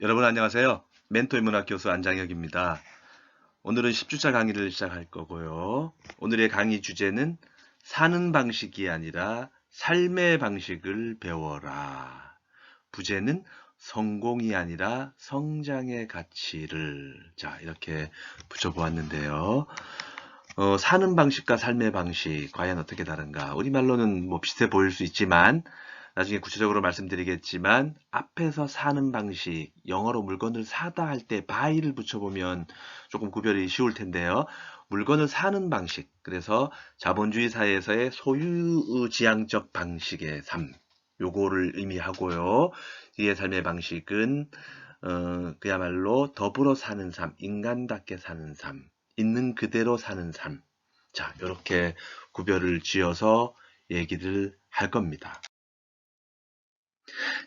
여러분 안녕하세요. 멘토 인문학 교수 안장혁입니다. 오늘은 10주차 강의를 시작할 거고요. 오늘의 강의 주제는 사는 방식이 아니라 삶의 방식을 배워라. 부제는 성공이 아니라 성장의 가치를 이렇게 붙여보았는데요. 사는 방식과 삶의 방식 과연 어떻게 다른가? 우리말로는 뭐 비슷해 보일 수 있지만 나중에 구체적으로 말씀드리겠지만 앞에서 사는 방식, 영어로 물건을 사다 할 때 buy를 붙여보면 조금 구별이 쉬울 텐데요. 물건을 사는 방식, 그래서 자본주의 사회에서의 소유지향적 방식의 삶, 요거를 의미하고요. 이의 삶의 방식은 그야말로 더불어 사는 삶, 인간답게 사는 삶, 있는 그대로 사는 삶. 자, 이렇게 구별을 지어서 얘기를 할 겁니다.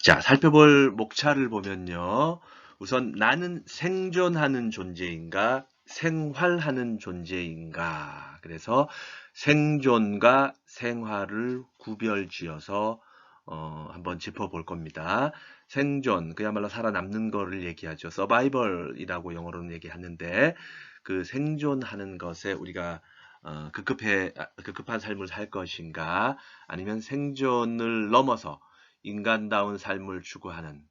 자, 살펴볼 목차를 보면요. 우선 나는 생존하는 존재인가, 생활하는 존재인가. 그래서 생존과 생활을 구별지어서 한번 짚어볼 겁니다. 생존, 그야말로 살아남는 거를 얘기하죠. 서바이벌이라고 영어로는 얘기하는데 그 생존하는 것에 우리가 급급한 삶을 살 것인가, 아니면 생존을 넘어서 인간다운 삶을 추구하는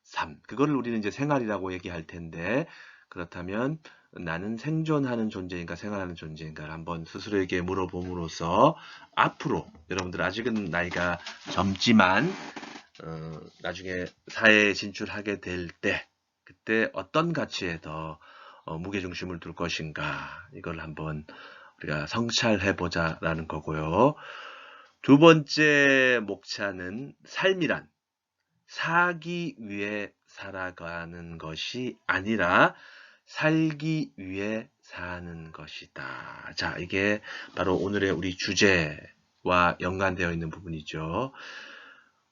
삶. 그거를 우리는 이제 생활이라고 얘기할 텐데, 그렇다면 나는 생존하는 존재인가 생활하는 존재인가를 한번 스스로에게 물어봄으로써 앞으로 여러분들 아직은 나이가 젊지만 나중에 사회에 진출하게 될 때 그때 어떤 가치에 더 무게중심을 둘 것인가, 이걸 한번 우리가 성찰해 보자라는 거고요. 두 번째 목차는 삶이란 사기 위해 살아가는 것이 아니라 살기 위해 사는 것이다. 자, 이게 바로 오늘의 우리 주제와 연관되어 있는 부분이죠.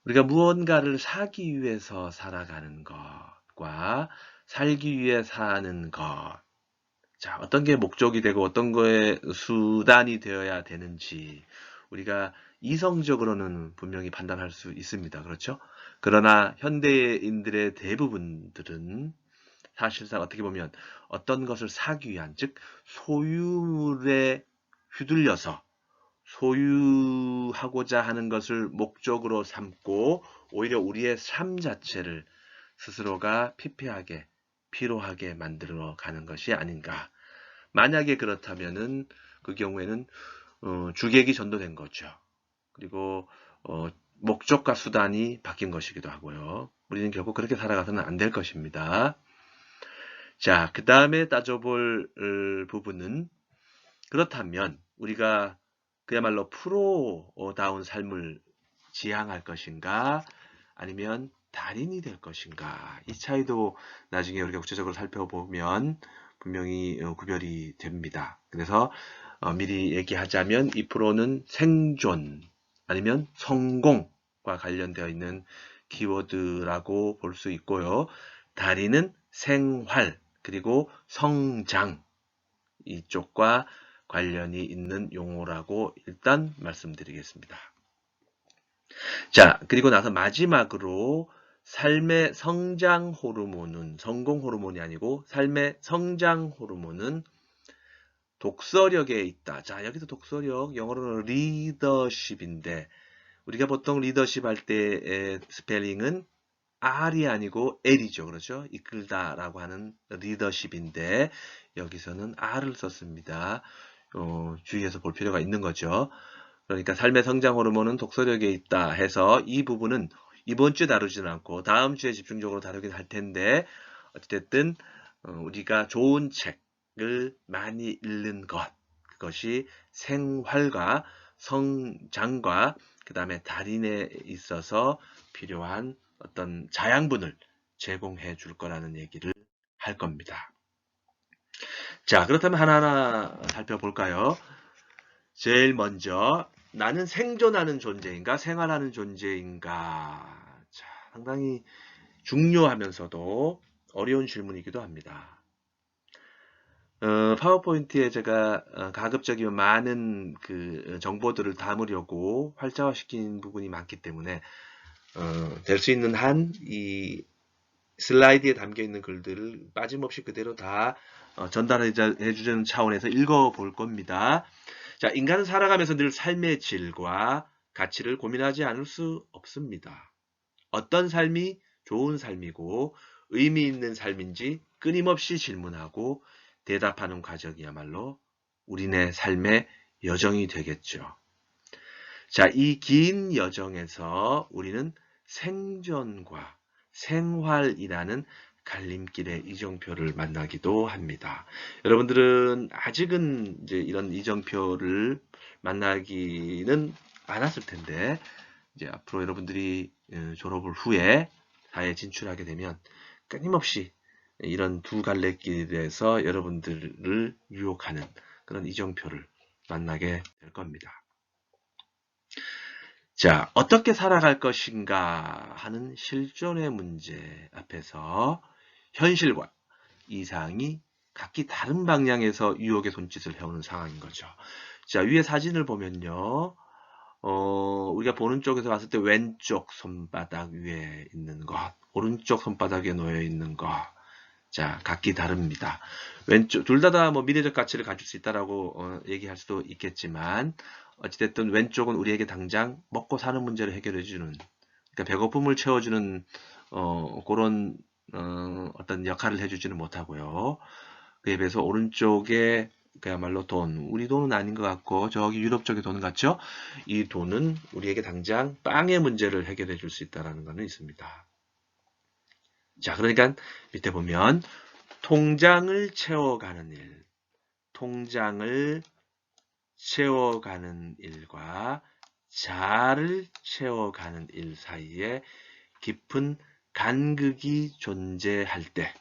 우리가 무언가를 사기 위해서 살아가는 것과 살기 위해 사는 것. 자, 어떤 게 목적이 되고 어떤 거에 수단이 되어야 되는지 우리가 이성적으로는 분명히 판단할 수 있습니다. 그렇죠? 그러나 현대인들의 대부분들은 사실상 어떻게 보면 어떤 것을 사기 위한, 즉 소유물에 휘둘려서 소유하고자 하는 것을 목적으로 삼고 오히려 우리의 삶 자체를 스스로가 피폐하게 피로하게 만들어 가는 것이 아닌가. 만약에 그렇다면은 그 경우에는 주객이 전도된 거죠. 그리고 목적과 수단이 바뀐 것이기도 하고요. 우리는 결국 그렇게 살아가서는 안 될 것입니다. 자, 그 다음에 따져볼 부분은, 그렇다면 우리가 그야말로 프로다운 삶을 지향할 것인가, 아니면 달인이 될 것인가. 이 차이도 나중에 우리가 구체적으로 살펴보면 분명히 구별이 됩니다. 그래서 미리 얘기하자면 이 프로는 생존 아니면 성공과 관련되어 있는 키워드라고 볼 수 있고요. 달인은 생활 그리고 성장, 이쪽과 관련이 있는 용어라고 일단 말씀드리겠습니다. 자, 그리고 나서 마지막으로 삶의 성장 호르몬은, 성공 호르몬이 아니고 삶의 성장 호르몬은 독서력에 있다. 자, 여기서 독서력, 영어로는 리더십인데, 우리가 보통 리더십 할 때의 스펠링은 R이 아니고 L이죠. 그렇죠? 이끌다라고 하는 리더십인데, 여기서는 R을 썼습니다. 주의해서 볼 필요가 있는 거죠. 그러니까 삶의 성장 호르몬은 독서력에 있다 해서 이 부분은 이번 주에 다루지는 않고 다음 주에 집중적으로 다루긴 할 텐데, 어쨌든 우리가 좋은 책을 많이 읽는 것, 그것이 생활과 성장과 그 다음에 달인에 있어서 필요한 어떤 자양분을 제공해 줄 거라는 얘기를 할 겁니다. 자, 그렇다면 하나하나 살펴볼까요? 제일 먼저 나는 생존하는 존재인가 생활하는 존재인가. 자, 상당히 중요하면서도 어려운 질문이기도 합니다. 파워포인트에 제가 가급적이면 많은 그 정보들을 담으려고 활자화시킨 부분이 많기 때문에 될 수 있는 한 이 슬라이드에 담겨 있는 글들을 빠짐없이 그대로 다 전달해 주는 차원에서 읽어 볼 겁니다. 자, 인간은 살아가면서 늘 삶의 질과 가치를 고민하지 않을 수 없습니다. 어떤 삶이 좋은 삶이고 의미 있는 삶인지 끊임없이 질문하고 대답하는 과정이야말로 우리네 삶의 여정이 되겠죠. 자, 이 긴 여정에서 우리는 생존과 생활이라는 갈림길의 이정표를 만나기도 합니다. 여러분들은 아직은 이제 이런 이정표를 만나기는 않았을 텐데, 이제 앞으로 여러분들이 졸업을 후에 사회에 진출하게 되면 끊임없이 이런 두 갈래길에서 여러분들을 유혹하는 그런 이정표를 만나게 될 겁니다. 자, 어떻게 살아갈 것인가 하는 실존의 문제 앞에서 현실과 이상이 각기 다른 방향에서 유혹의 손짓을 해오는 상황인 거죠. 자, 위에 사진을 보면요. 우리가 보는 쪽에서 봤을 때 왼쪽 손바닥 위에 있는 것, 오른쪽 손바닥에 놓여 있는 것. 자, 각기 다릅니다. 왼쪽, 둘 다 뭐 미래적 가치를 가질 수 있다라고 얘기할 수도 있겠지만, 어찌됐든 왼쪽은 우리에게 당장 먹고 사는 문제를 해결해주는, 그러니까 배고픔을 채워주는, 그런, 어떤 역할을 해주지는 못하고요. 그에 비해서 오른쪽에 그야말로 돈, 우리 돈은 아닌 것 같고, 저기 유럽 쪽의 돈 같죠? 이 돈은 우리에게 당장 빵의 문제를 해결해 줄 수 있다는 것은 있습니다. 자, 그러니까 밑에 보면, 통장을 채워가는 일, 통장을 채워가는 일과 자아를 채워가는 일 사이에 깊은 간극이 존재할 때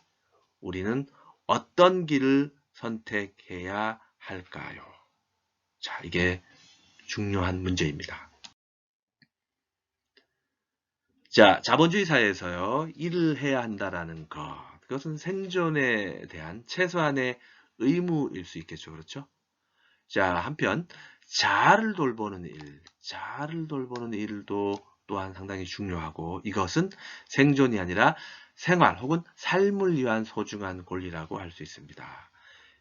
우리는 어떤 길을 선택해야 할까요? 자, 이게 중요한 문제입니다. 자, 자본주의 사회에서요, 일을 해야 한다라는 것, 그것은 생존에 대한 최소한의 의무일 수 있겠죠. 그렇죠? 자, 한편 자아를 돌보는 일, 자아를 돌보는 일도 또한 상당히 중요하고 이것은 생존이 아니라 생활 혹은 삶을 위한 소중한 권리라고 할 수 있습니다.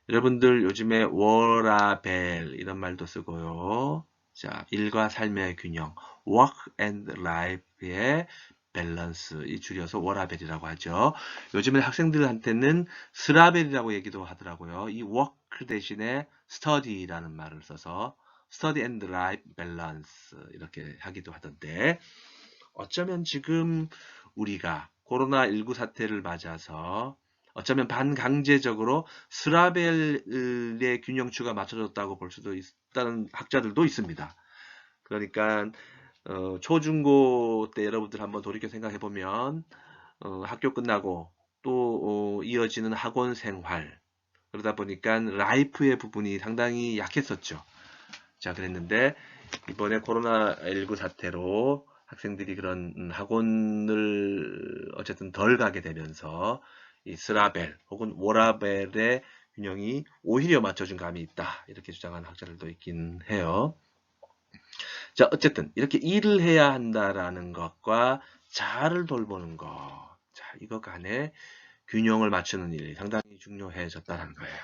여러분들 요즘에 워라벨 이런 말도 쓰고요. 자, 일과 삶의 균형, work and life의 밸런스, 이 줄여서 워라벨이라고 하죠. 요즘에 학생들한테는 스라벨이라고 얘기도 하더라고요. 이 work 대신에 study라는 말을 써서 study and life balance 이렇게 하기도 하던데 어쩌면 지금 우리가 코로나19 사태를 맞아서 어쩌면 반강제적으로 스라벨의 균형추가 맞춰졌다고 볼 수도 있다는 학자들도 있습니다. 그러니까 초중고 때 여러분들 한번 돌이켜 생각해 보면 학교 끝나고 또 이어지는 학원 생활 그러다 보니까 라이프의 부분이 상당히 약했었죠. 자, 그랬는데 이번에 코로나19 사태로 학생들이 그런 학원을 어쨌든 덜 가게 되면서 이 스라벨 혹은 워라벨의 균형이 오히려 맞춰준 감이 있다. 이렇게 주장하는 학자들도 있긴 해요. 자, 어쨌든 이렇게 일을 해야 한다라는 것과 자아를 돌보는 것. 자, 이거 간에 균형을 맞추는 일이 상당히 중요해졌다는 거예요.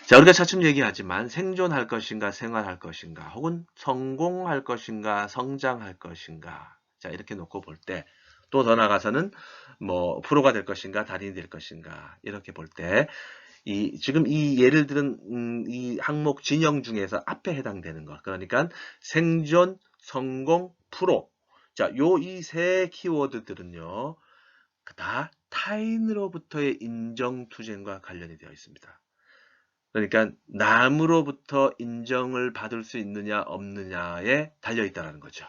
자, 우리가 차츰 얘기하지만 생존할 것인가, 생활할 것인가, 혹은 성공할 것인가, 성장할 것인가. 자, 이렇게 놓고 볼 때, 또 더 나아가서는 뭐 프로가 될 것인가, 달인이 될 것인가, 이렇게 볼 때, 지금 이 예를 들은 이 항목 진영 중에서 앞에 해당되는 것. 그러니까 생존, 성공, 프로. 자, 이 세 키워드들은요, 다 타인으로부터의 인정 투쟁과 관련이 되어 있습니다. 그러니까 남으로부터 인정을 받을 수 있느냐 없느냐에 달려 있다는 거죠.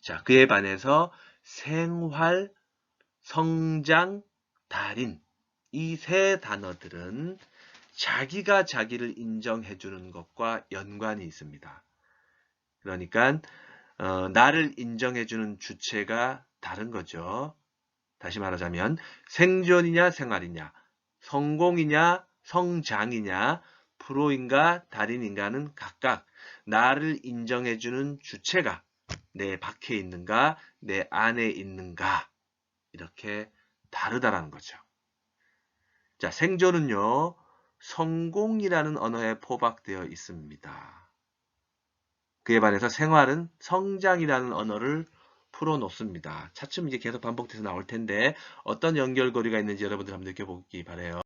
자, 그에 반해서 생활, 성장, 달인 이 세 단어들은 자기가 자기를 인정해 주는 것과 연관이 있습니다. 그러니까 나를 인정해 주는 주체가 다른 거죠. 다시 말하자면 생존이냐 생활이냐, 성공이냐 성장이냐, 프로인가 달인인가는 각각 나를 인정해주는 주체가 내 밖에 있는가, 내 안에 있는가 이렇게 다르다라는 거죠. 자, 생존은요, 성공이라는 언어에 포박되어 있습니다. 그에 반해서 생활은 성장이라는 언어를 풀어놓습니다. 차츰 이제 계속 반복돼서 나올 텐데 어떤 연결고리가 있는지 여러분들 한번 느껴보기 바래요.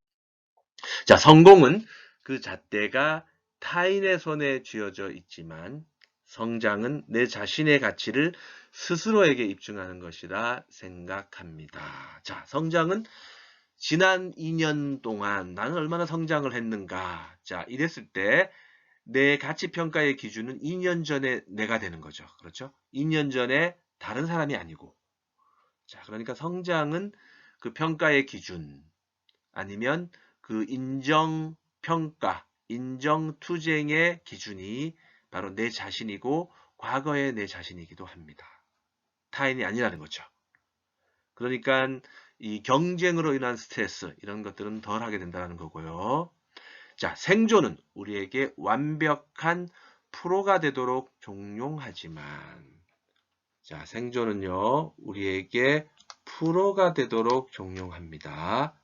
자, 성공은 그 잣대가 타인의 손에 쥐어져 있지만 성장은 내 자신의 가치를 스스로에게 입증하는 것이라 생각합니다. 자, 성장은 지난 2년 동안 나는 얼마나 성장을 했는가. 자, 이랬을 때 내 가치 평가의 기준은 2년 전에 내가 되는 거죠. 그렇죠? 2년 전에 다른 사람이 아니고. 자, 그러니까 성장은 그 평가의 기준 아니면 그 인정 평가, 인정 투쟁의 기준이 바로 내 자신이고 과거의 내 자신이기도 합니다. 타인이 아니라는 거죠. 그러니까 이 경쟁으로 인한 스트레스 이런 것들은 덜 하게 된다는 거고요. 자, 생존은 우리에게 완벽한 프로가 되도록 종용하지만 자, 생존은요, 우리에게 프로가 되도록 종용합니다.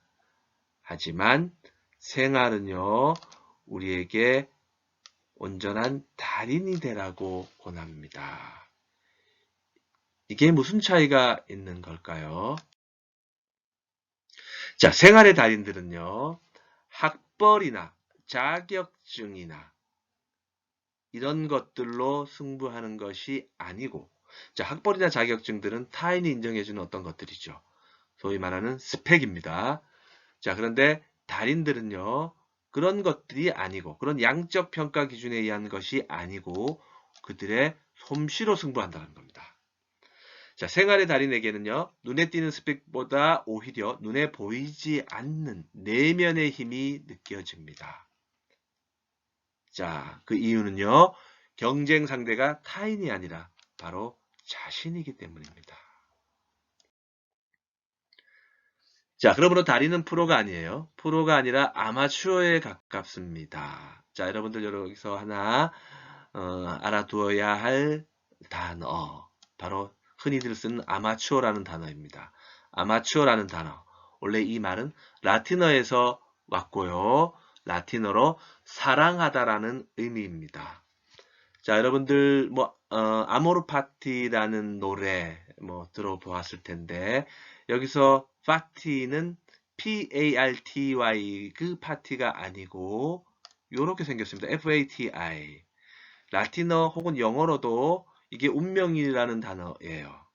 하지만 생활은요, 우리에게 온전한 달인이 되라고 권합니다. 이게 무슨 차이가 있는 걸까요? 자, 생활의 달인들은요, 학벌이나 자격증이나 이런 것들로 승부하는 것이 아니고, 자, 학벌이나 자격증들은 타인이 인정해주는 어떤 것들이죠. 소위 말하는 스펙입니다. 자, 그런데 달인들은요, 그런 것들이 아니고, 그런 양적 평가 기준에 의한 것이 아니고, 그들의 솜씨로 승부한다는 겁니다. 자, 생활의 달인에게는요, 눈에 띄는 스펙보다 오히려 눈에 보이지 않는 내면의 힘이 느껴집니다. 자, 그 이유는요, 경쟁 상대가 타인이 아니라 바로 자신이기 때문입니다. 자, 그러므로 달인은 프로가 아니에요. 프로가 아니라 아마추어에 가깝습니다. 자, 여러분들 여기서 하나 알아두어야 할 단어, 바로 흔히들 쓰는 아마추어라는 단어입니다. 아마추어라는 단어, 원래 이 말은 라틴어에서 왔고요. 라틴어로 사랑하다라는 의미입니다. 자, 여러분들 아모르 파티라는 노래 들어보았을 텐데 여기서 파티는 P-A-R-T-Y 그 파티가 아니고 요렇게 생겼습니다. F-A-T-I. 라틴어 혹은 영어로도 이게 운명이라는 단어예요.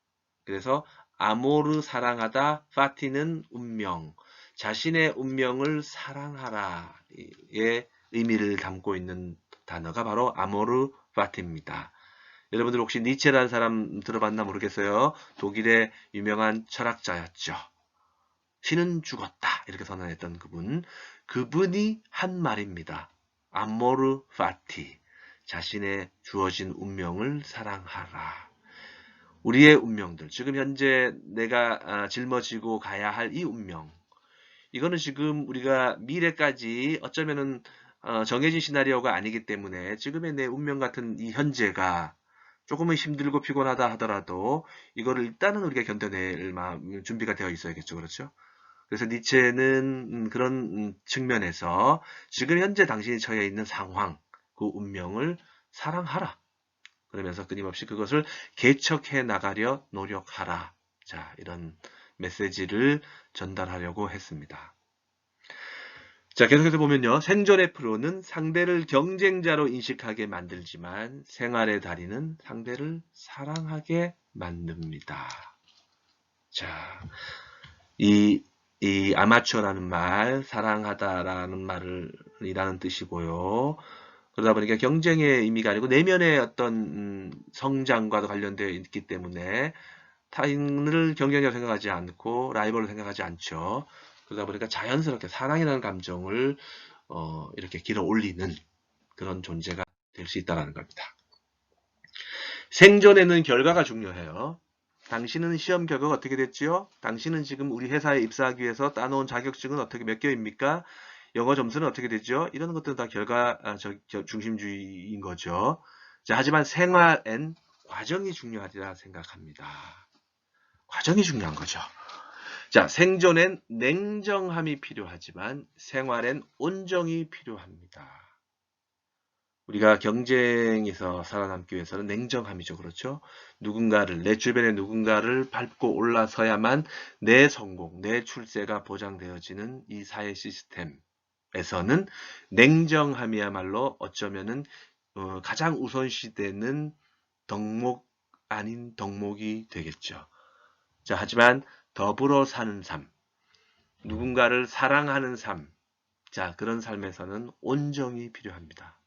그래서 아모르 사랑하다, 파티는 운명. 자신의 운명을 사랑하라의 의미를 담고 있는 단어가 바로 아모르 파티입니다. 여러분들 혹시 니체라는 사람 들어봤나 모르겠어요. 독일의 유명한 철학자였죠. 신은 죽었다 이렇게 선언했던 그분이 한 말입니다. 아모르 파티, 자신의 주어진 운명을 사랑하라. 우리의 운명들, 지금 현재 내가 짊어지고 가야 할 이 운명, 이거는 지금 우리가 미래까지 어쩌면은 정해진 시나리오가 아니기 때문에 지금의 내 운명 같은 이 현재가 조금은 힘들고 피곤하다 하더라도 이거를 일단은 우리가 견뎌낼 마음, 준비가 되어 있어야겠죠. 그렇죠? 그래서 니체는 그런 측면에서 지금 현재 당신이 처해 있는 상황, 그 운명을 사랑하라. 그러면서 끊임없이 그것을 개척해 나가려 노력하라. 자, 이런 메시지를 전달하려고 했습니다. 자, 계속해서 보면요. 생존의 프로는 상대를 경쟁자로 인식하게 만들지만 생활의 달인은 상대를 사랑하게 만듭니다. 자, 이 아마추어라는 말, 사랑하다라는 말이라는 뜻이고요. 그러다 보니까 경쟁의 의미가 아니고 내면의 어떤 성장과도 관련되어 있기 때문에 타인을 경쟁자로 생각하지 않고 라이벌로 생각하지 않죠. 그러다 보니까 자연스럽게 사랑이라는 감정을 이렇게 길어 올리는 그런 존재가 될 수 있다는 겁니다. 생존에는 결과가 중요해요. 당신은 시험 결과가 어떻게 됐지요? 당신은 지금 우리 회사에 입사하기 위해서 따놓은 자격증은 어떻게 몇 개입니까? 영어 점수는 어떻게 되죠? 이런 것들은 다 결과 중심주의인 거죠. 자, 하지만 생활엔 과정이 중요하리라 생각합니다. 과정이 중요한 거죠. 자, 생존엔 냉정함이 필요하지만 생활엔 온정이 필요합니다. 우리가 경쟁에서 살아남기 위해서는 냉정함이죠. 그렇죠? 내 주변의 누군가를 밟고 올라서야만 내 성공, 내 출세가 보장되어지는 이 사회 시스템에서는 냉정함이야말로 어쩌면은 가장 우선시되는 덕목 아닌 덕목이 되겠죠. 자, 하지만 더불어 사는 삶, 누군가를 사랑하는 삶, 자, 그런 삶에서는 온정이 필요합니다.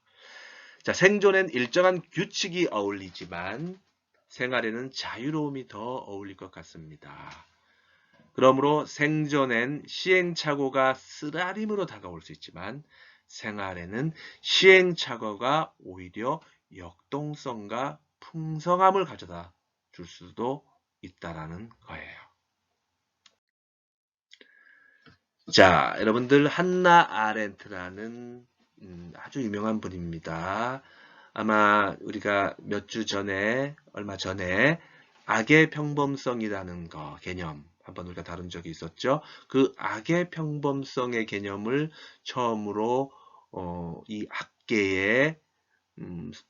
자, 생존엔 일정한 규칙이 어울리지만 생활에는 자유로움이 더 어울릴 것 같습니다. 그러므로 생존엔 시행착오가 쓰라림으로 다가올 수 있지만 생활에는 시행착오가 오히려 역동성과 풍성함을 가져다 줄 수도 있다라는 거예요. 자, 여러분들 한나 아렌트라는 아주 유명한 분입니다. 아마 우리가 몇 주 전에, 얼마 전에 악의 평범성이라는 개념 한번 우리가 다룬 적이 있었죠. 그 악의 평범성의 개념을 처음으로 이 학계에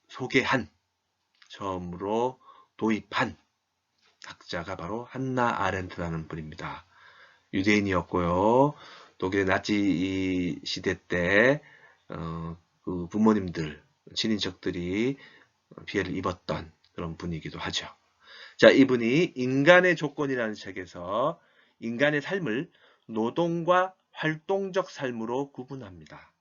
소개한, 처음으로 도입한 학자가 바로 한나 아렌트라는 분입니다. 유대인이었고요. 독일의 나치 시대 때 그 부모님들, 친인척들이 피해를 입었던 그런 분이기도 하죠. 자, 이분이 인간의 조건이라는 책에서 인간의 삶을 노동과 활동적 삶으로 구분합니다.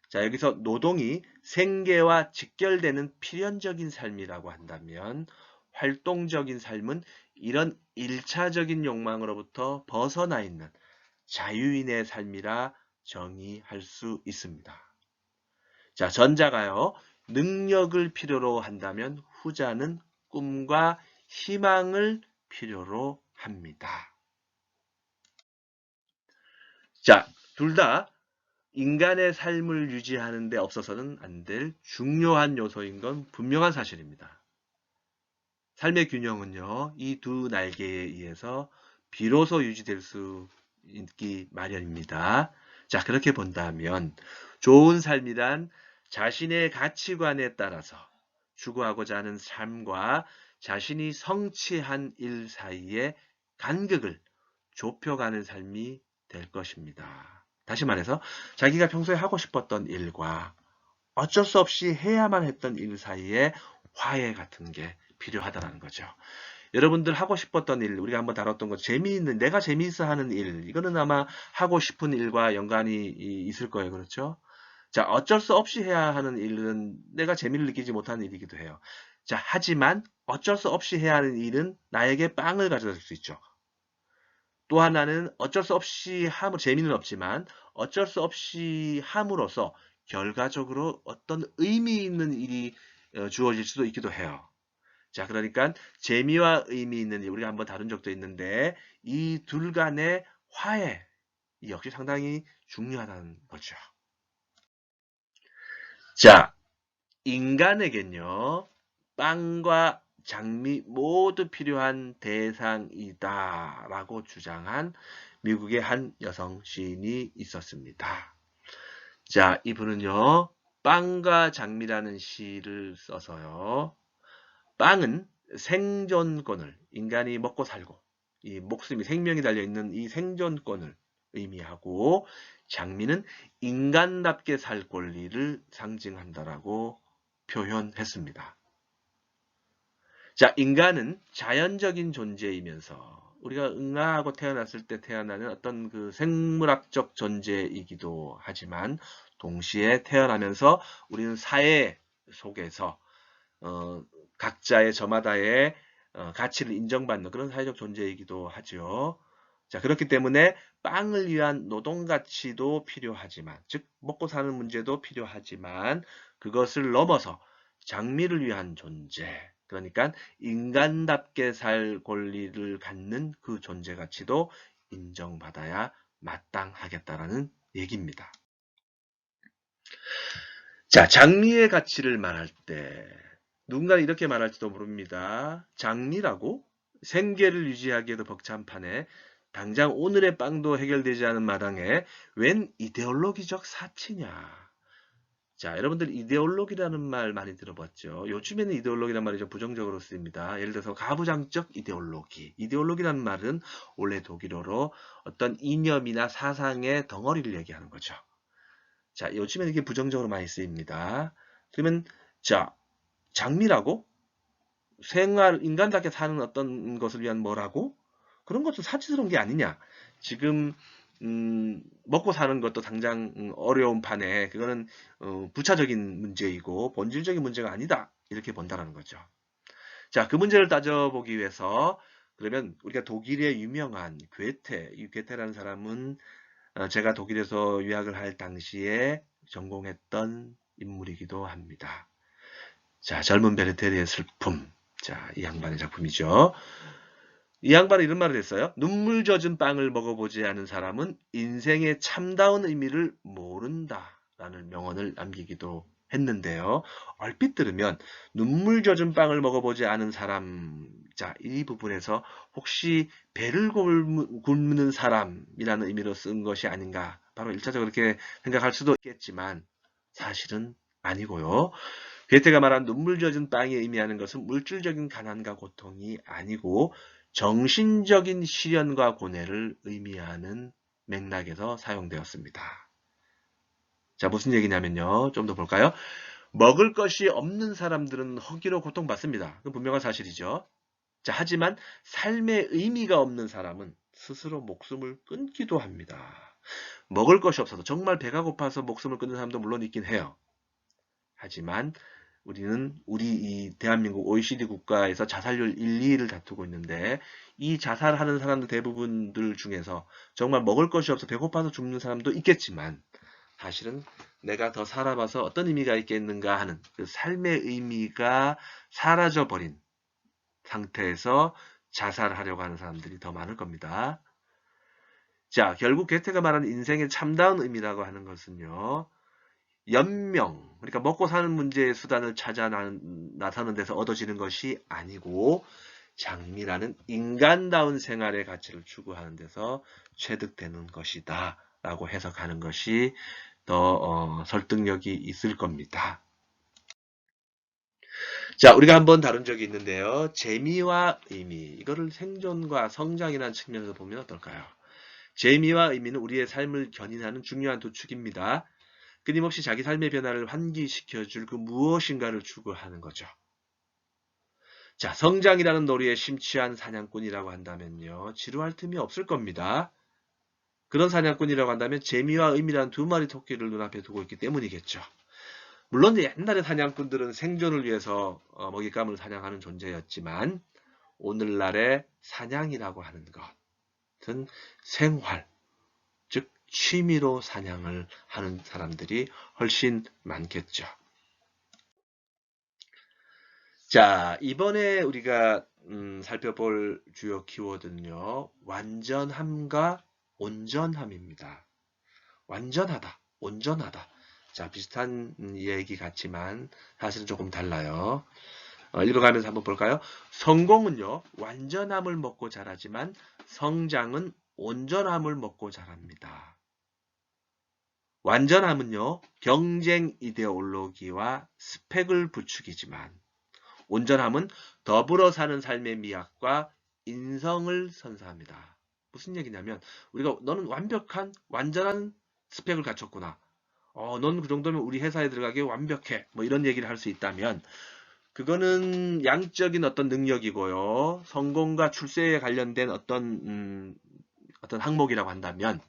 자, 여기서 노동이 생계와 직결되는 필연적인 삶이라고 한다면 활동적인 삶은 이런 1차적인 욕망으로부터 벗어나 있는 자유인의 삶이라 정의할 수 있습니다. 자, 전자가요, 능력을 필요로 한다면 후자는 꿈과 희망을 필요로 합니다. 자, 둘 다 인간의 삶을 유지하는 데 없어서는 안 될 중요한 요소인 건 분명한 사실입니다. 삶의 균형은요, 이 두 날개에 의해서 비로소 유지될 수 있기 마련입니다. 자, 그렇게 본다면 좋은 삶이란 자신의 가치관에 따라서 추구하고자 하는 삶과 자신이 성취한 일 사이의 간극을 좁혀가는 삶이 될 것입니다. 다시 말해서 자기가 평소에 하고 싶었던 일과 어쩔 수 없이 해야만 했던 일 사이에 화해 같은 게 필요하다는 거죠. 여러분들 하고 싶었던 일, 우리가 한번 다뤘던 거, 내가 재미있어 하는 일, 이거는 아마 하고 싶은 일과 연관이 있을 거예요. 그렇죠? 자, 어쩔 수 없이 해야 하는 일은 내가 재미를 느끼지 못하는 일이기도 해요. 자, 하지만 어쩔 수 없이 해야 하는 일은 나에게 빵을 가져다 줄 수 있죠. 또 하나는 어쩔 수 없이 재미는 없지만 어쩔 수 없이 함으로써 결과적으로 어떤 의미 있는 일이 주어질 수도 있기도 해요. 자, 그러니까 재미와 의미 있는 일, 우리가 한번 다룬 적도 있는데 이 둘 간의 화해 역시 상당히 중요하다는 거죠. 자, 인간에겐요, 빵과 장미 모두 필요한 대상이다 라고 주장한 미국의 한 여성 시인이 있었습니다. 자, 이분은요, 빵과 장미라는 시를 써서요, 빵은 생존권을, 인간이 먹고 살고 이 목숨이, 생명이 달려있는 이 생존권을 의미하고, 장미는 인간답게 살 권리를 상징한다라고 표현했습니다. 자, 인간은 자연적인 존재이면서 우리가 응아하고 태어났을 때 태어나는 어떤 그 생물학적 존재이기도 하지만 동시에 태어나면서 우리는 사회 속에서 각자의 저마다의 가치를 인정받는 그런 사회적 존재이기도 하죠. 자, 그렇기 때문에 빵을 위한 노동 가치도 필요하지만, 즉 먹고 사는 문제도 필요하지만 그것을 넘어서 장미를 위한 존재, 그러니까 인간답게 살 권리를 갖는 그 존재 가치도 인정받아야 마땅하겠다라는 얘기입니다. 자, 장미의 가치를 말할 때 누군가는 이렇게 말할지도 모릅니다. 장미라고 생계를 유지하기에도 벅찬 판에 당장 오늘의 빵도 해결되지 않은 마당에 웬 이데올로기적 사치냐. 자, 여러분들 이데올로기라는 말 많이 들어봤죠? 요즘에는 이데올로기라는 말이 좀 부정적으로 쓰입니다. 예를 들어서 가부장적 이데올로기. 이데올로기라는 말은 원래 독일어로 어떤 이념이나 사상의 덩어리를 얘기하는 거죠. 자, 요즘에는 이게 부정적으로 많이 쓰입니다. 그러면 자, 장미라고? 인간답게 사는 어떤 것을 위한 뭐라고? 그런 것도 사치스러운 게 아니냐. 지금 먹고 사는 것도 당장 어려운 판에 그거는 부차적인 문제이고 본질적인 문제가 아니다. 이렇게 본다는 거죠. 자, 그 문제를 따져보기 위해서 그러면 우리가 독일의 유명한 괴테, 이 괴테라는 사람은 제가 독일에서 유학을 할 당시에 전공했던 인물이기도 합니다. 자, 젊은 베르테르의 슬픔. 자, 이 양반의 작품이죠. 이 양반은 이런 말을 했어요. 눈물 젖은 빵을 먹어보지 않은 사람은 인생의 참다운 의미를 모른다. 라는 명언을 남기기도 했는데요. 얼핏 들으면 눈물 젖은 빵을 먹어보지 않은 사람, 자, 이 부분에서 혹시 배를 굶는 사람이라는 의미로 쓴 것이 아닌가. 바로 1차적으로 그렇게 생각할 수도 있겠지만 사실은 아니고요. 괴테가 말한 눈물 젖은 빵이 의미하는 것은 물질적인 가난과 고통이 아니고 정신적인 시련과 고뇌를 의미하는 맥락에서 사용되었습니다. 자, 무슨 얘기냐면요. 좀 더 볼까요? 먹을 것이 없는 사람들은 허기로 고통받습니다. 그건 분명한 사실이죠. 자, 하지만 삶의 의미가 없는 사람은 스스로 목숨을 끊기도 합니다. 먹을 것이 없어서 정말 배가 고파서 목숨을 끊는 사람도 물론 있긴 해요. 하지만 우리 이 대한민국 OECD 국가에서 자살률 1, 2위를 다투고 있는데 이 자살하는 사람들 대부분들 중에서 정말 먹을 것이 없어 배고파서 죽는 사람도 있겠지만 사실은 내가 더 살아봐서 어떤 의미가 있겠는가 하는 그 삶의 의미가 사라져버린 상태에서 자살하려고 하는 사람들이 더 많을 겁니다. 자, 결국 괴테가 말하는 인생의 참다운 의미라고 하는 것은요. 연명, 그러니까 먹고 사는 문제의 수단을 찾아 나서는 데서 얻어지는 것이 아니고 장미라는 인간다운 생활의 가치를 추구하는 데서 취득되는 것이다 라고 해석하는 것이 더 설득력이 있을 겁니다. 자, 우리가 한번 다룬 적이 있는데요. 재미와 의미, 이거를 생존과 성장이라는 측면에서 보면 어떨까요? 재미와 의미는 우리의 삶을 견인하는 중요한 도축입니다. 끊임없이 자기 삶의 변화를 환기시켜줄 그 무엇인가를 추구하는 거죠. 자, 성장이라는 놀이에 심취한 사냥꾼이라고 한다면요. 지루할 틈이 없을 겁니다. 그런 사냥꾼이라고 한다면 재미와 의미라는 두 마리 토끼를 눈앞에 두고 있기 때문이겠죠. 물론 옛날의 사냥꾼들은 생존을 위해서 먹잇감을 사냥하는 존재였지만 오늘날의 사냥이라고 하는 것은 생활, 즉 취미로 사냥을 하는 사람들이 훨씬 많겠죠. 자, 이번에 우리가 살펴볼 주요 키워드는요. 완전함과 온전함입니다. 완전하다, 온전하다. 자, 비슷한 얘기 같지만 사실은 조금 달라요. 읽어가면서 한번 볼까요? 성공은요. 완전함을 먹고 자라지만 성장은 온전함을 먹고 자랍니다. 완전함은요. 경쟁 이데올로기와 스펙을 부추기지만 온전함은 더불어 사는 삶의 미학과 인성을 선사합니다. 무슨 얘기냐면 우리가 너는 완전한 스펙을 갖췄구나. 넌 그 정도면 우리 회사에 들어가기 완벽해. 뭐 이런 얘기를 할 수 있다면 그거는 양적인 어떤 능력이고요. 성공과 출세에 관련된 어떤 항목이라고 한다면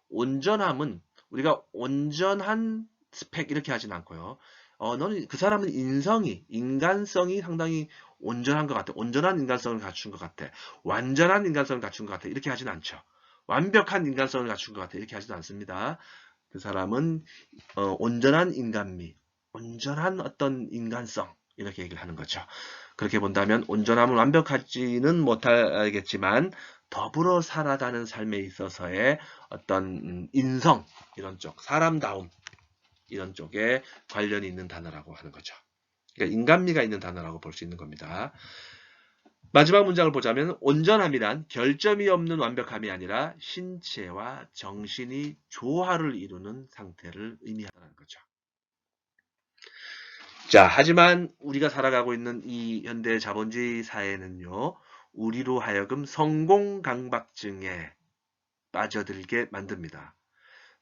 온전함은 우리가 온전한 스펙 이렇게 하진 않고요. 너는 그 사람은 인간성이 상당히 온전한 것 같아. 온전한 인간성을 갖춘 것 같아. 완전한 인간성을 갖춘 것 같아. 이렇게 하진 않죠. 완벽한 인간성을 갖춘 것 같아. 이렇게 하지도 않습니다. 그 사람은 온전한 인간미, 온전한 어떤 인간성 이렇게 얘기를 하는 거죠. 그렇게 본다면 온전함은 완벽하지는 못하겠지만 더불어 살아가는 삶에 있어서의 어떤 인성 이런 쪽, 사람다움 이런 쪽에 관련이 있는 단어라고 하는 거죠. 그러니까 인간미가 있는 단어라고 볼 수 있는 겁니다. 마지막 문장을 보자면 온전함이란 결점이 없는 완벽함이 아니라 신체와 정신이 조화를 이루는 상태를 의미한다는 거죠. 자, 하지만 우리가 살아가고 있는 이 현대 자본주의 사회는요, 우리로 하여금 성공 강박증에 빠져들게 만듭니다.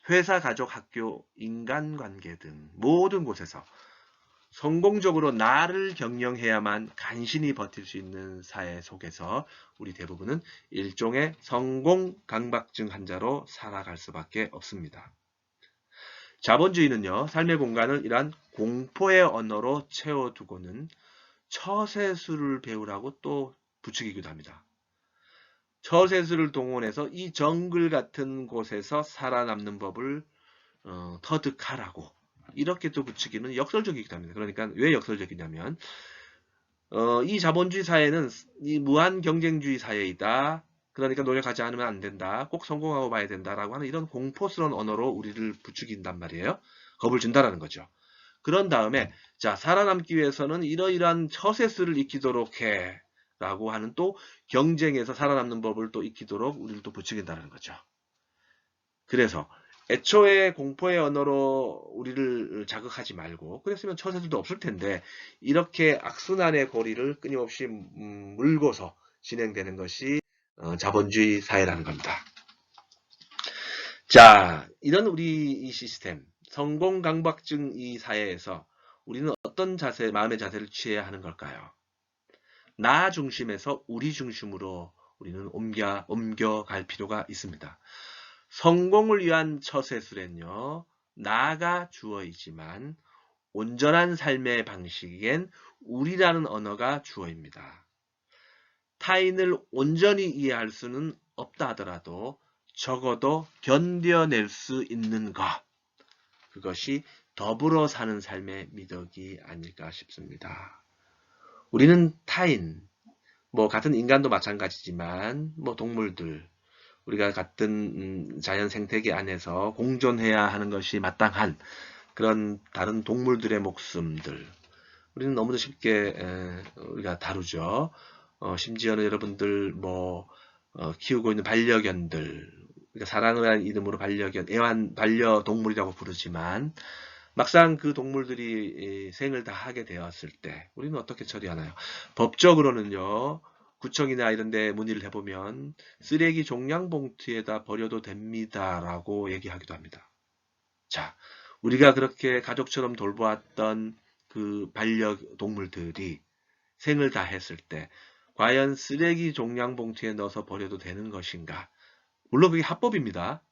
회사, 가족, 학교, 인간관계 등 모든 곳에서 성공적으로 나를 경영해야만 간신히 버틸 수 있는 사회 속에서 우리 대부분은 일종의 성공 강박증 환자로 살아갈 수밖에 없습니다. 자본주의는요, 삶의 공간을 이러한 공포의 언어로 채워두고는 처세술을 배우라고 또 부추기기도 합니다. 처세술을 동원해서 이 정글 같은 곳에서 살아남는 법을 터득하라고 이렇게 또 부추기는 역설적이기도 합니다. 그러니까 왜 역설적이냐면 이 자본주의 사회는 이 무한 경쟁주의 사회이다. 그러니까 노력하지 않으면 안 된다. 꼭 성공하고 봐야 된다라고 하는 이런 공포스러운 언어로 우리를 부추긴단 말이에요. 겁을 준다라는 거죠. 그런 다음에 자 살아남기 위해서는 이러이러한 처세술을 익히도록 해. 라고 하는 또 경쟁에서 살아남는 법을 또 익히도록 우리를 또 부추긴다는 거죠. 그래서 애초에 공포의 언어로 우리를 자극하지 말고 그랬으면 처세술도 없을 텐데 이렇게 악순환의 고리를 끊임없이 물고서 진행되는 것이 자본주의 사회라는 겁니다. 자, 이런 우리 이 시스템, 성공 강박증 이 사회에서 우리는 어떤 자세, 마음의 자세를 취해야 하는 걸까요? 나 중심에서 우리 중심으로 우리는 옮겨갈 필요가 있습니다. 성공을 위한 처세술엔요, 나가 주어이지만 온전한 삶의 방식엔 우리라는 언어가 주어입니다. 타인을 온전히 이해할 수는 없다 하더라도 적어도 견뎌낼 수 있는 것, 그것이 더불어 사는 삶의 미덕이 아닐까 싶습니다. 우리는 타인, 뭐 같은 인간도 마찬가지지만 뭐 동물들, 우리가 같은 자연 생태계 안에서 공존해야 하는 것이 마땅한 그런 다른 동물들의 목숨들, 우리는 너무도 쉽게 우리가 다루죠. 심지어는 여러분들 뭐 키우고 있는 반려견들, 그러니까 사랑을 한 이름으로 반려견, 반려동물이라고 부르지만 막상 그 동물들이 생을 다 하게 되었을 때 우리는 어떻게 처리하나요? 법적으로는요. 구청이나 이런 데 문의를 해보면 쓰레기 종량 봉투에다 버려도 됩니다라고 얘기하기도 합니다. 자, 우리가 그렇게 가족처럼 돌보았던 그 반려동물들이 생을 다 했을 때 과연 쓰레기 종량 봉투에 넣어서 버려도 되는 것인가? 물론 그게 합법입니다.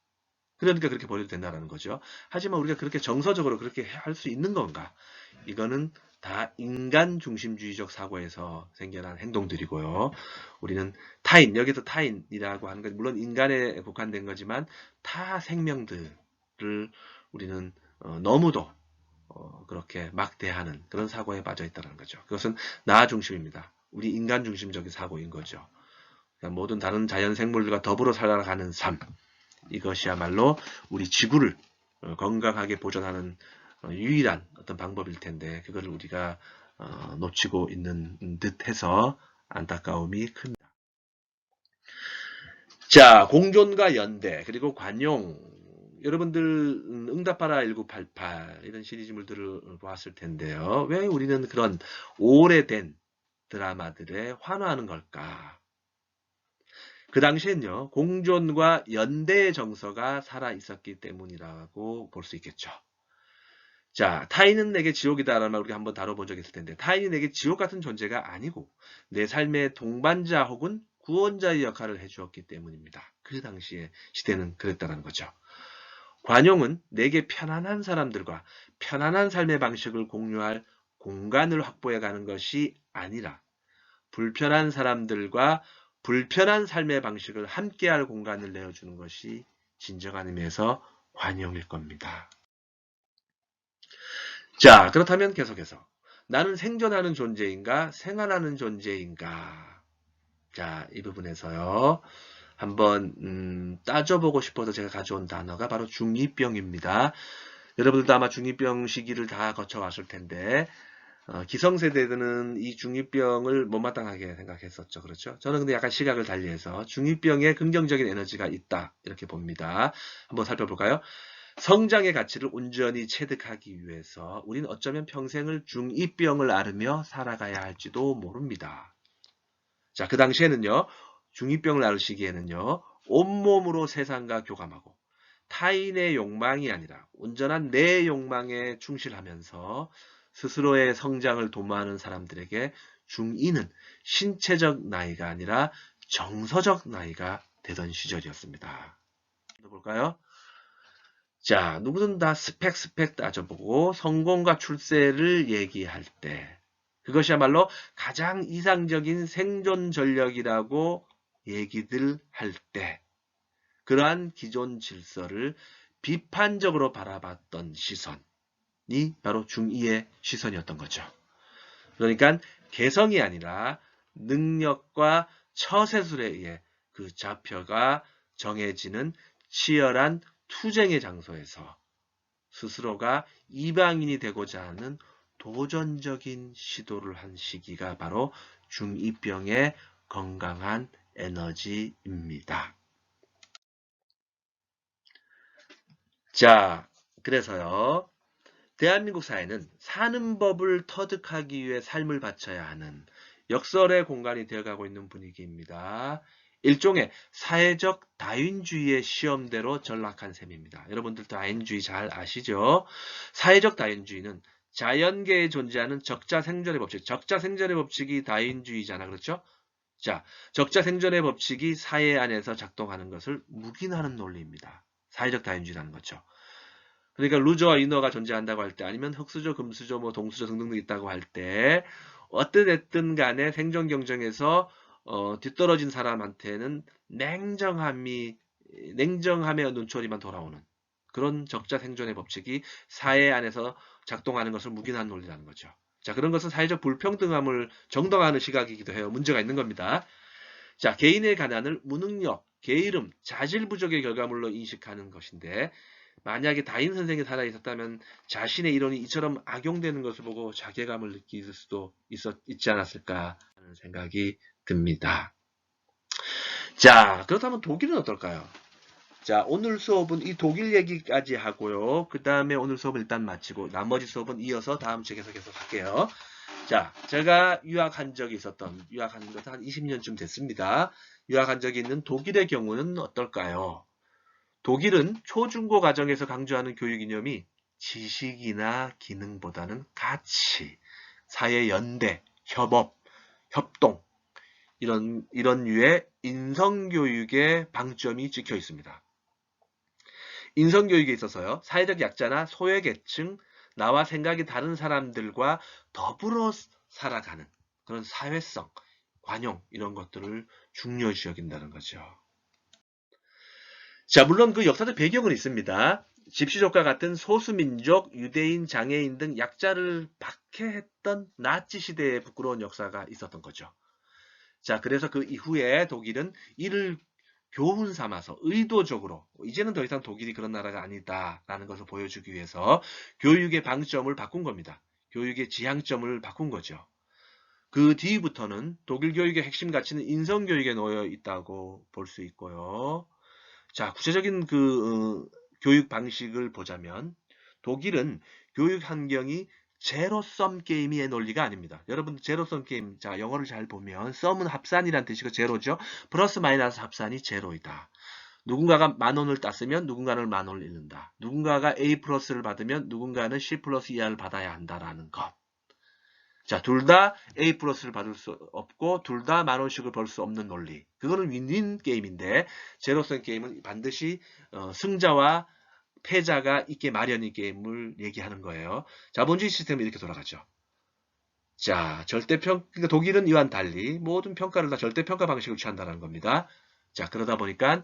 그러니까 그렇게 버려도 된다는 거죠. 하지만 우리가 그렇게 정서적으로 그렇게 할 수 있는 건가? 이거는 다 인간 중심주의적 사고에서 생겨난 행동들이고요. 우리는 타인, 여기서 타인이라고 하는 건 물론 인간에 국한된 거지만 타 생명들을 우리는 너무도 그렇게 막대하는 그런 사고에 빠져 있다는 거죠. 그것은 나 중심입니다. 우리 인간 중심적인 사고인 거죠. 그러니까 모든 다른 자연 생물들과 더불어 살아가는 삶, 이것이야말로 우리 지구를 건강하게 보존하는 유일한 어떤 방법일 텐데 그거를 우리가 놓치고 있는 듯해서 안타까움이 큽니다. 자, 공존과 연대 그리고 관용, 여러분들 응답하라 1988 이런 시리즈물들을 보았을 텐데요. 왜 우리는 그런 오래된 드라마들에 환호하는 걸까? 그 당시엔요, 공존과 연대의 정서가 살아 있었기 때문이라고 볼 수 있겠죠. 자, 타인은 내게 지옥이다라는 말 우리가 한번 다뤄본 적이 있을 텐데, 타인이 내게 지옥 같은 존재가 아니고 내 삶의 동반자 혹은 구원자의 역할을 해주었기 때문입니다. 그 당시에 시대는 그랬다는 거죠. 관용은 내게 편안한 사람들과 편안한 삶의 방식을 공유할 공간을 확보해가는 것이 아니라 불편한 사람들과 불편한 삶의 방식을 함께할 공간을 내어주는 것이 진정한 의미에서 관용일 겁니다. 자, 그렇다면 계속해서 나는 생존하는 존재인가 생활하는 존재인가? 자, 이 부분에서요. 한번 따져보고 싶어서 제가 가져온 단어가 바로 중2병입니다. 여러분들도 아마 중2병 시기를 다 거쳐왔을 텐데 기성세대들은 이 중2병을 못마땅하게 생각했었죠. 그렇죠? 저는 근데 약간 시각을 달리해서 중2병에 긍정적인 에너지가 있다. 이렇게 봅니다. 한번 살펴볼까요? 성장의 가치를 온전히 체득하기 위해서 우리는 어쩌면 평생을 중2병을 앓으며 살아가야 할지도 모릅니다. 자, 그 당시에는요, 중2병을 앓으시기에는요, 온몸으로 세상과 교감하고 타인의 욕망이 아니라 온전한 내 욕망에 충실하면서 스스로의 성장을 도모하는 사람들에게 중2는 신체적 나이가 아니라 정서적 나이가 되던 시절이었습니다. 볼까요? 자, 누구든 다 스펙 따져보고 성공과 출세를 얘기할 때 그것이야말로 가장 이상적인 생존 전력이라고 얘기들 할 때 그러한 기존 질서를 비판적으로 바라봤던 시선이 바로 중2의 시선이었던 거죠. 그러니까 개성이 아니라 능력과 처세술에 의해 그 좌표가 정해지는 치열한 투쟁의 장소에서 스스로가 이방인이 되고자 하는 도전적인 시도를 한 시기가 바로 중2병의 건강한 에너지입니다. 자, 그래서요. 대한민국 사회는 사는 법을 터득하기 위해 삶을 바쳐야 하는 역설의 공간이 되어가고 있는 분위기입니다. 일종의 사회적 다윈주의의 시험대로 전락한 셈입니다. 여러분들도 다윈주의 잘 아시죠? 사회적 다윈주의는 자연계에 존재하는 적자 생존의 법칙, 적자 생존의 법칙이 다윈주의잖아, 그렇죠? 자, 적자 생존의 법칙이 사회 안에서 작동하는 것을 묵인하는 논리입니다. 사회적 다윈주의라는 거죠. 그러니까 루저와 이너가 존재한다고 할 때 아니면 흑수저, 금수저, 뭐 동수저 등등 있다고 할 때 어떻든 간에 생존 경쟁에서 뒤떨어진 사람한테는 냉정함의 눈초리만 돌아오는 그런 적자 생존의 법칙이 사회 안에서 작동하는 것을 묵인한 논리라는 거죠. 자, 그런 것은 사회적 불평등함을 정당화하는 시각이기도 해요. 문제가 있는 겁니다. 자, 개인의 가난을 무능력, 게으름, 자질 부족의 결과물로 인식하는 것인데 만약에 다인 선생이 살아있었다면 자신의 이론이 이처럼 악용되는 것을 보고 자괴감을 느낄 수도 있지 않았을까 하는 생각이 듭니다. 자, 그렇다면 독일은 어떨까요? 자, 오늘 수업은 이 독일 얘기까지 하고요. 그 다음에 오늘 수업을 일단 마치고 나머지 수업은 이어서 다음 주에 계속 할게요. 자, 제가 유학한 것은 한 20년쯤 됐습니다. 유학한 적이 있는 독일의 경우는 어떨까요? 독일은 초중고 과정에서 강조하는 교육 이념이 지식이나 기능보다는 가치, 사회 연대, 협업, 협동 이런 류의 인성교육의 방점이 찍혀 있습니다. 인성교육에 있어서요. 사회적 약자나 소외계층, 나와 생각이 다른 사람들과 더불어 살아가는 그런 사회성, 관용 이런 것들을 중요시 여긴다는 거죠. 자, 물론 그 역사적 배경은 있습니다. 집시족과 같은 소수민족, 유대인, 장애인 등 약자를 박해했던 나치 시대의 부끄러운 역사가 있었던 거죠. 자, 그래서 그 이후에 독일은 이를 교훈 삼아서 의도적으로 이제는 더 이상 독일이 그런 나라가 아니다라는 것을 보여주기 위해서 교육의 방점을 바꾼 겁니다. 교육의 지향점을 바꾼 거죠. 그 뒤부터는 독일 교육의 핵심 가치는 인성교육에 놓여 있다고 볼 수 있고요. 자, 구체적인 교육 방식을 보자면 독일은 교육 환경이 제로섬 게임의 논리가 아닙니다. 여러분 제로섬 게임, 자 영어를 잘 보면 썸은 합산이란 뜻이고 제로죠. 플러스 마이너스 합산이 제로이다. 누군가가 10,000원을 땄으면 누군가는 10,000원을 잃는다. 누군가가 A 플러스를 받으면 누군가는 C 플러스 이하를 받아야 한다라는 것. 자, 둘 다 A 플러스를 받을 수 없고 둘 다 10,000원씩을 벌 수 없는 논리. 그거는 윈윈 게임인데 제로섬 게임은 반드시 승자와 패자가 있게 마련인 게임을 얘기하는 거예요. 자본주의 시스템은 이렇게 돌아가죠. 자, 그러니까 독일은 이와는 달리 모든 평가를 다 절대평가 방식을 취한다는 겁니다. 자, 그러다 보니까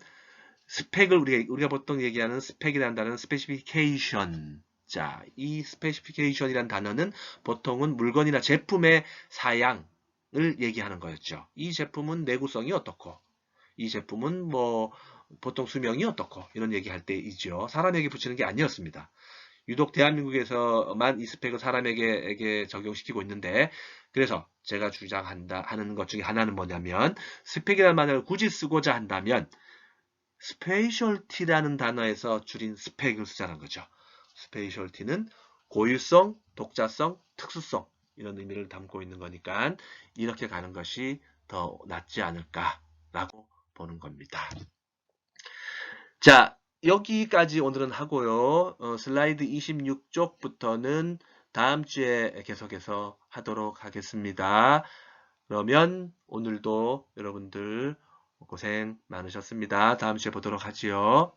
스펙을 우리가 보통 얘기하는 스펙이라는 단어는 스페시피케이션. 자, 이 스페시피케이션이라는 단어는 보통은 물건이나 제품의 사양을 얘기하는 거였죠. 이 제품은 내구성이 어떻고, 이 제품은 뭐 보통 수명이 어떻고 이런 얘기할 때이죠. 사람에게 붙이는 게 아니었습니다. 유독 대한민국에서만 이 스펙을 사람에게 적용시키고 있는데, 그래서 제가 하는 것 중에 하나는 뭐냐면, 스펙이라는 말을 굳이 쓰고자 한다면 스페셜티라는 단어에서 줄인 스펙을 쓰자는 거죠. 스페셜티는 고유성, 독자성, 특수성 이런 의미를 담고 있는 거니까 이렇게 가는 것이 더 낫지 않을까라고 보는 겁니다. 자, 여기까지 오늘은 하고요. 슬라이드 26쪽부터는 다음 주에 계속해서 하도록 하겠습니다. 그러면 오늘도 여러분들 고생 많으셨습니다. 다음 주에 보도록 하지요.